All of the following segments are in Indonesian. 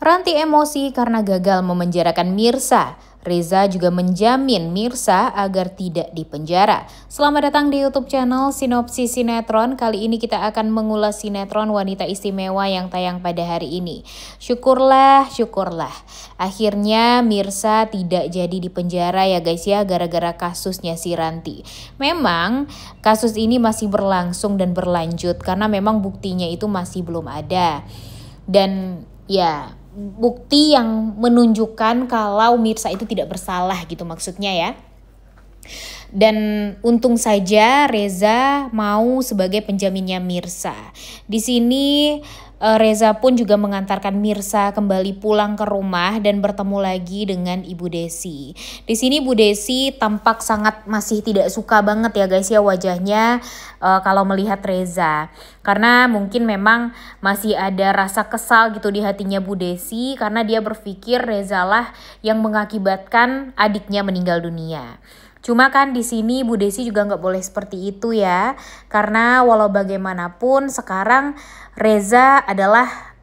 Ranti emosi karena gagal memenjarakan Mirsa. Reza juga menjamin Mirsa agar tidak dipenjara. Selamat datang di YouTube channel Sinopsis Sinetron. Kali ini kita akan mengulas sinetron Wanita Istimewa yang tayang pada hari ini. Syukurlah. Akhirnya Mirsa tidak jadi dipenjara ya guys ya, gara-gara kasusnya si Ranti. Memang kasus ini masih berlangsung dan berlanjut karena memang buktinya itu masih belum ada. Dan ya, bukti yang menunjukkan kalau Mirsa itu tidak bersalah gitu maksudnya ya. Dan untung saja Reza mau sebagai penjaminnya Mirsa. Di sini Reza pun juga mengantarkan Mirsa kembali pulang ke rumah dan bertemu lagi dengan Ibu Desi. Di sini Bu Desi tampak sangat masih tidak suka banget ya guys ya wajahnya kalau melihat Reza. Karena mungkin memang masih ada rasa kesal gitu di hatinya Bu Desi karena dia berpikir Reza lah yang mengakibatkan adiknya meninggal dunia. Cuma kan di sini Bu Desi juga nggak boleh seperti itu ya, karena walau bagaimanapun sekarang Reza adalah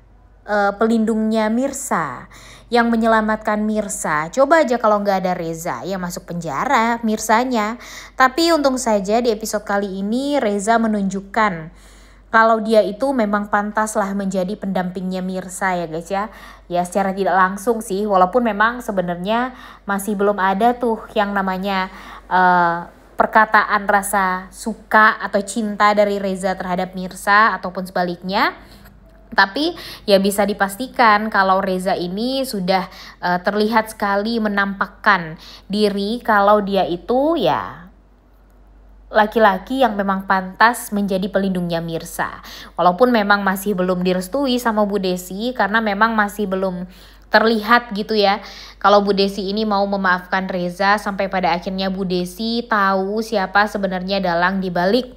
pelindungnya Mirsa, yang menyelamatkan Mirsa. Coba aja kalau nggak ada Reza, ya masuk penjara Mirsanya. Tapi untung saja di episode kali ini Reza menunjukkan kalau dia itu memang pantaslah menjadi pendampingnya Mirsa ya guys ya. Ya secara tidak langsung sih, walaupun memang sebenarnya masih belum ada tuh yang namanya perkataan rasa suka atau cinta dari Reza terhadap Mirsa ataupun sebaliknya. Tapi ya bisa dipastikan kalau Reza ini sudah terlihat sekali menampakkan diri kalau dia itu ya laki-laki yang memang pantas menjadi pelindungnya Mirsa. Walaupun memang masih belum direstui sama Bu Desi karena memang masih belum terlihat gitu ya. Kalau Bu Desi ini mau memaafkan Reza sampai pada akhirnya Bu Desi tahu siapa sebenarnya dalang dibalik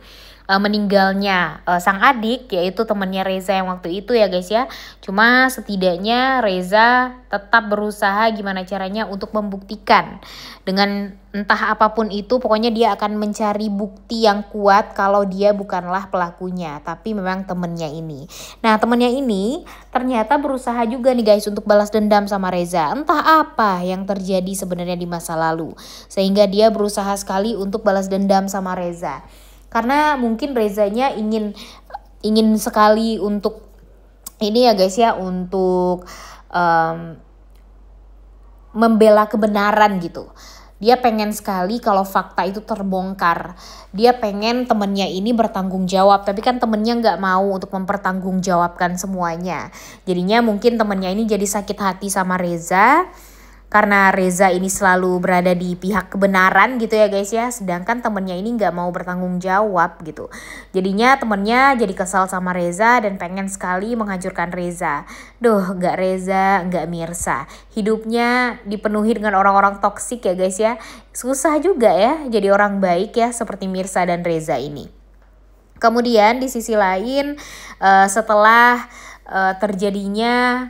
meninggalnya sang adik, yaitu temannya Reza yang waktu itu ya guys ya. Cuma setidaknya Reza tetap berusaha gimana caranya untuk membuktikan dengan entah apapun itu, pokoknya dia akan mencari bukti yang kuat kalau dia bukanlah pelakunya, tapi memang temennya ini. Nah temennya ini ternyata berusaha juga nih guys untuk balas dendam sama Reza. Entah apa yang terjadi sebenarnya di masa lalu, sehingga dia berusaha sekali untuk balas dendam sama Reza. Karena mungkin Rezanya ingin sekali untuk ini ya guys ya, untuk membela kebenaran gitu. Dia pengen sekali kalau fakta itu terbongkar. Dia pengen temennya ini bertanggung jawab, tapi kan temennya nggak mau untuk mempertanggungjawabkan semuanya. Jadinya mungkin temennya ini jadi sakit hati sama Reza. Karena Reza ini selalu berada di pihak kebenaran gitu ya guys ya. Sedangkan temennya ini gak mau bertanggung jawab gitu. Jadinya temennya jadi kesal sama Reza dan pengen sekali menghancurkan Reza. Duh, gak Reza, gak Mirsa. Hidupnya dipenuhi dengan orang-orang toksik ya guys ya. Susah juga ya jadi orang baik ya seperti Mirsa dan Reza ini. Kemudian di sisi lain setelah terjadinya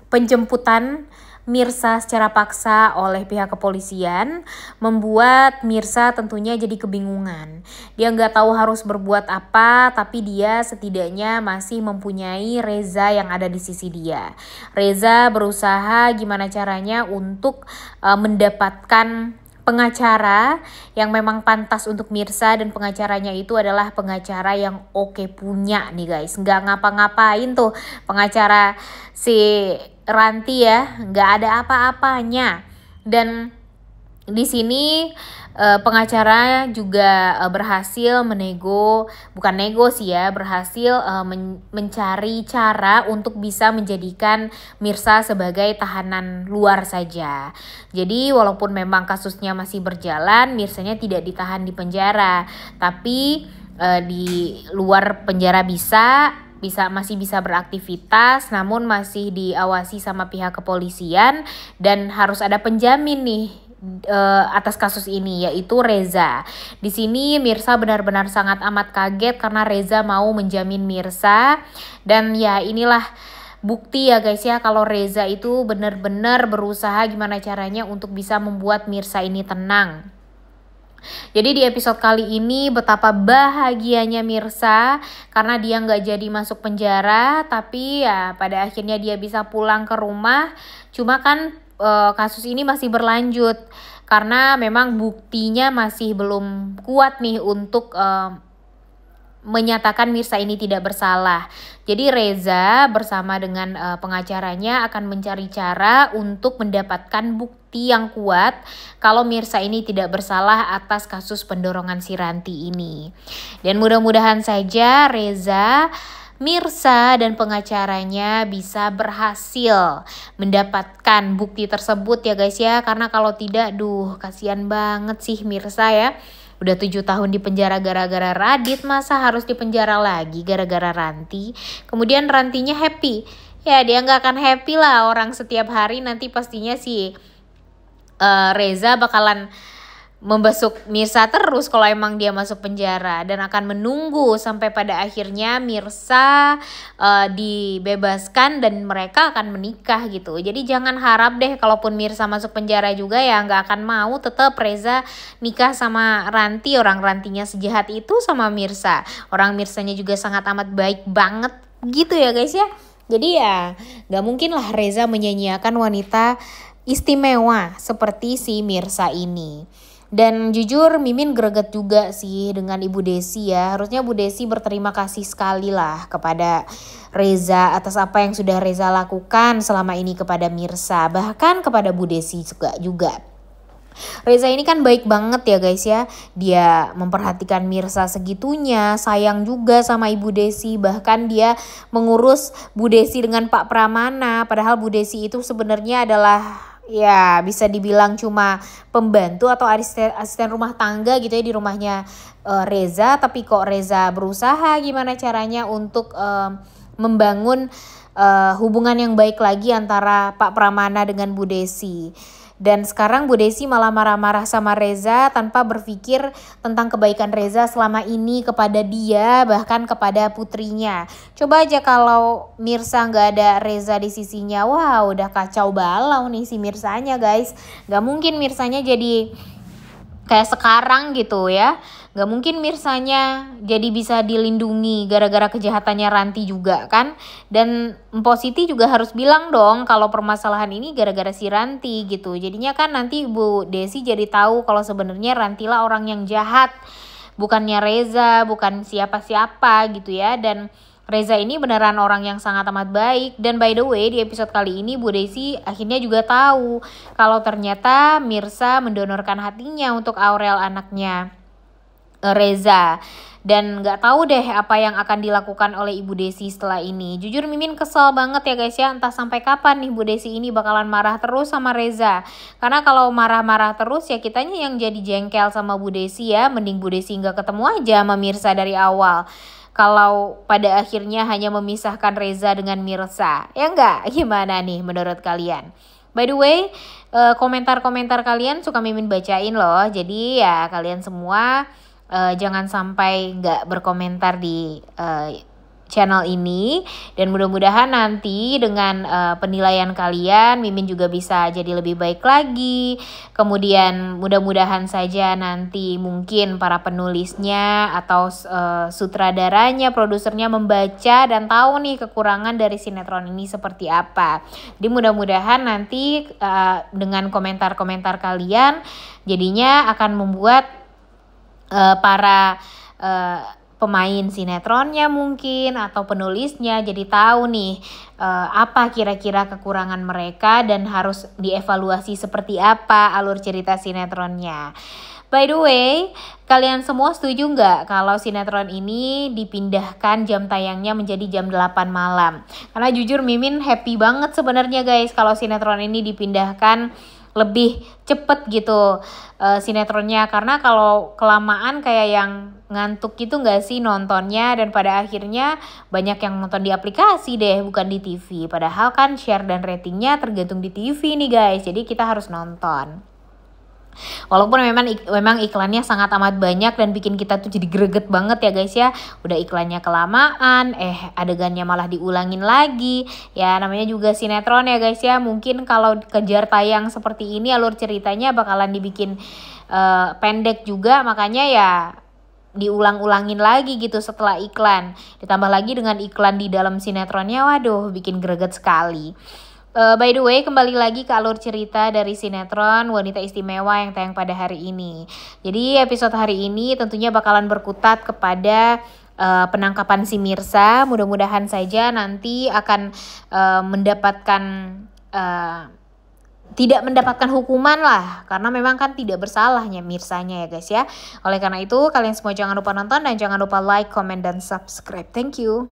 penjemputan Mirsa secara paksa oleh pihak kepolisian, membuat Mirsa tentunya jadi kebingungan. Dia nggak tahu harus berbuat apa, tapi dia setidaknya masih mempunyai Reza yang ada di sisi dia. Reza berusaha gimana caranya untuk mendapatkan pengacara yang memang pantas untuk Mirsa, dan pengacaranya itu adalah pengacara yang oke punya nih guys. Nggak ngapa-ngapain tuh pengacara si Ranti ya, nggak ada apa-apanya. Dan di sini pengacara juga berhasil berhasil mencari cara untuk bisa menjadikan Mirsa sebagai tahanan luar saja. Jadi walaupun memang kasusnya masih berjalan, Mirsanya tidak ditahan di penjara, tapi di luar penjara masih bisa beraktivitas, namun masih diawasi sama pihak kepolisian dan harus ada penjamin nih atas kasus ini, yaitu Reza. Di sini Mirsa benar-benar sangat amat kaget karena Reza mau menjamin Mirsa, dan ya inilah bukti ya guys ya kalau Reza itu benar-benar berusaha gimana caranya untuk bisa membuat Mirsa ini tenang. Jadi di episode kali ini betapa bahagianya Mirsa karena dia nggak jadi masuk penjara, tapi ya pada akhirnya dia bisa pulang ke rumah. Cuma kan kasus ini masih berlanjut karena memang buktinya masih belum kuat nih untuk menyatakan Mirsa ini tidak bersalah. Jadi Reza bersama dengan pengacaranya akan mencari cara untuk mendapatkan bukti yang kuat kalau Mirsa ini tidak bersalah atas kasus pendorongan si Ranti ini. Dan mudah-mudahan saja Reza, Mirsa dan pengacaranya bisa berhasil mendapatkan bukti tersebut ya guys ya. Karena kalau tidak, kasihan banget sih Mirsa ya. Udah 7 tahun di penjara gara-gara Radit, masa harus di penjara lagi gara-gara Ranti? Kemudian Rantinya happy. Ya dia nggak akan happy lah, orang setiap hari nanti pastinya si Reza bakalan membesuk Mirsa terus kalau emang dia masuk penjara, dan akan menunggu sampai pada akhirnya Mirsa dibebaskan dan mereka akan menikah gitu. Jadi jangan harap deh kalaupun Mirsa masuk penjara juga ya nggak akan mau, tetap Reza nikah sama Ranti. Orang Rantinya sejahat itu sama Mirsa, orang Mirsanya juga sangat amat baik banget gitu ya guys ya. Jadi ya nggak mungkin lah Reza menyanyiakan wanita istimewa seperti si Mirsa ini. Dan jujur Mimin greget juga sih dengan Ibu Desi ya. Harusnya Bu Desi berterima kasih sekali lah kepada Reza atas apa yang sudah Reza lakukan selama ini kepada Mirsa. Bahkan kepada Bu Desi juga. Reza ini kan baik banget ya guys ya. Dia memperhatikan Mirsa segitunya, sayang juga sama Ibu Desi. Bahkan dia mengurus Bu Desi dengan Pak Pramana. Padahal Bu Desi itu sebenarnya adalah ya bisa dibilang cuma pembantu atau asisten rumah tangga gitu ya di rumahnya Reza. Tapi kok Reza berusaha gimana caranya untuk membangun hubungan yang baik lagi antara Pak Pramana dengan Bu Desi. Dan sekarang Bu Desi malah marah-marah sama Reza tanpa berpikir tentang kebaikan Reza selama ini kepada dia, bahkan kepada putrinya. Coba aja kalau Mirsa nggak ada Reza di sisinya, wah udah kacau balau nih si Mirsanya guys. Gak mungkin Mirsanya jadi kayak sekarang gitu ya. Gak mungkin Mirsanya jadi bisa dilindungi gara-gara kejahatannya Ranti juga kan. Dan Mpo Siti juga harus bilang dong kalau permasalahan ini gara-gara si Ranti gitu. Jadinya kan nanti Bu Desi jadi tahu kalau sebenarnya Ranti lah orang yang jahat, bukannya Reza, bukan siapa-siapa gitu ya. Dan Reza ini beneran orang yang sangat amat baik. Dan by the way di episode kali ini Bu Desi akhirnya juga tahu kalau ternyata Mirsa mendonorkan hatinya untuk Aurel anaknya Reza. Dan gak tahu deh apa yang akan dilakukan oleh Ibu Desi setelah ini. Jujur Mimin kesel banget ya guys ya. Entah sampai kapan nih Bu Desi ini bakalan marah terus sama Reza. Karena kalau marah-marah terus ya kitanya yang jadi jengkel sama Bu Desi ya. Mending Bu Desi gak ketemu aja sama Mirsa dari awal. Kalau pada akhirnya hanya memisahkan Reza dengan Mirsa. Ya enggak? Gimana nih menurut kalian? By the way, komentar-komentar kalian suka Mimin bacain loh. Jadi ya kalian semua jangan sampai nggak berkomentar di channel ini. Dan mudah-mudahan nanti dengan penilaian kalian Mimin juga bisa jadi lebih baik lagi. Kemudian mudah-mudahan saja nanti mungkin para penulisnya atau sutradaranya, produsernya membaca dan tahu nih kekurangan dari sinetron ini seperti apa. Jadi mudah-mudahan nanti dengan komentar-komentar kalian jadinya akan membuat para pemain sinetronnya mungkin atau penulisnya jadi tahu nih apa kira-kira kekurangan mereka dan harus dievaluasi seperti apa alur cerita sinetronnya. By the way, kalian semua setuju nggak kalau sinetron ini dipindahkan jam tayangnya menjadi jam 8 malam? Karena jujur Mimin happy banget sebenarnya guys kalau sinetron ini dipindahkan lebih cepet gitu sinetronnya. Karena kalau kelamaan kayak yang ngantuk gitu gak sih nontonnya, dan pada akhirnya banyak yang nonton di aplikasi deh bukan di TV. Padahal kan share dan ratingnya tergantung di TV nih guys, jadi kita harus nonton. Walaupun memang iklannya sangat amat banyak dan bikin kita tuh jadi greget banget ya guys ya. Udah iklannya kelamaan, adegannya malah diulangin lagi. Ya namanya juga sinetron ya guys ya. Mungkin kalau kejar tayang seperti ini alur ceritanya bakalan dibikin pendek juga, makanya ya diulang-ulangin lagi gitu setelah iklan. Ditambah lagi dengan iklan di dalam sinetronnya, waduh bikin greget sekali. By the way, kembali lagi ke alur cerita dari sinetron Wanita Istimewa yang tayang pada hari ini. Jadi episode hari ini tentunya bakalan berkutat kepada penangkapan si Mirsa. Mudah-mudahan saja nanti akan mendapatkan tidak mendapatkan hukuman lah, karena memang kan tidak bersalahnya Mirsanya ya guys ya. Oleh karena itu kalian semua jangan lupa nonton dan jangan lupa like, comment, dan subscribe. Thank you.